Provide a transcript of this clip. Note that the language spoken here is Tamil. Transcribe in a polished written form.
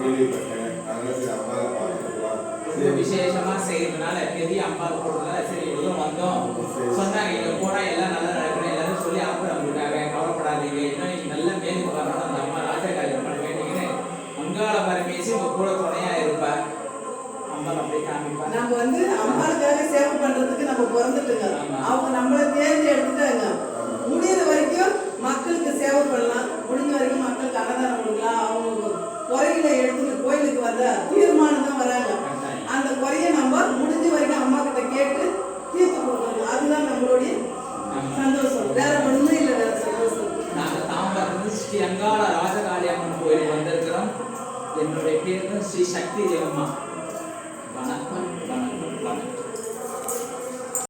கேள்விப்பட்டேன். அதனால சரி அம்மாவை பார்த்துக்கலாம். விசேஷமா செய்யறதுனால பெரிய அம்மா போடுறதுனால சரி இவ்வளோ வந்தோம் சொன்னாங்க. இங்க போனா எல்லாம் நல்லா நடக்கணும் எல்லாரும் சொல்லி அப்புறம் விட்டாங்க. கவலைப்படாதீங்க, இன்னும் நல்ல மேலுக்கு வரணும். அந்த அம்மா ராஜகாரி அம்மா வேண்டிங்கன்னு அங்காள பரமேசி உங்க கூட துணையா இருப்பா. அம்மா அப்படியே காமிப்பா. நம்ம வந்து அம்மாவுக்காக சேவை பண்றதுக்கு நம்ம பிறந்துட்டுங்க. அவங்க நம்மளை தேர்ந்து எடுத்துட்டாங்க. முடிகிற வரைக்கும் மக்களுக்கு சேவை பண்ணலாம், முடிஞ்ச வரைக்கும் மக்களுக்கு அன்னதானம் கொடுக்கலாம். அவங்க குறைகளை எடுத்துட்டு கோயிலுக்கு வந்த தீர்மானம் தான் வராங்க. அந்த குறைய நம்ம முடிஞ்ச வரைக்கும் அம்மா கிட்ட கேட்டு தீர்த்து கொடுக்கணும். அதுதான் நம்மளுடைய சந்தோஷம், வேற ஒண்ணுமே இல்லை. வேற சந்தோஷம். நாங்கள் தாம்பரத்துலேருந்து ஸ்ரீ அங்காள ராஜகாளி அம்மன் கோயிலுக்கு வந்திருக்கிறோம். என்னுடைய பேர் ஸ்ரீ சக்தி தேவம்மா. வணக்கம் வணக்கம்.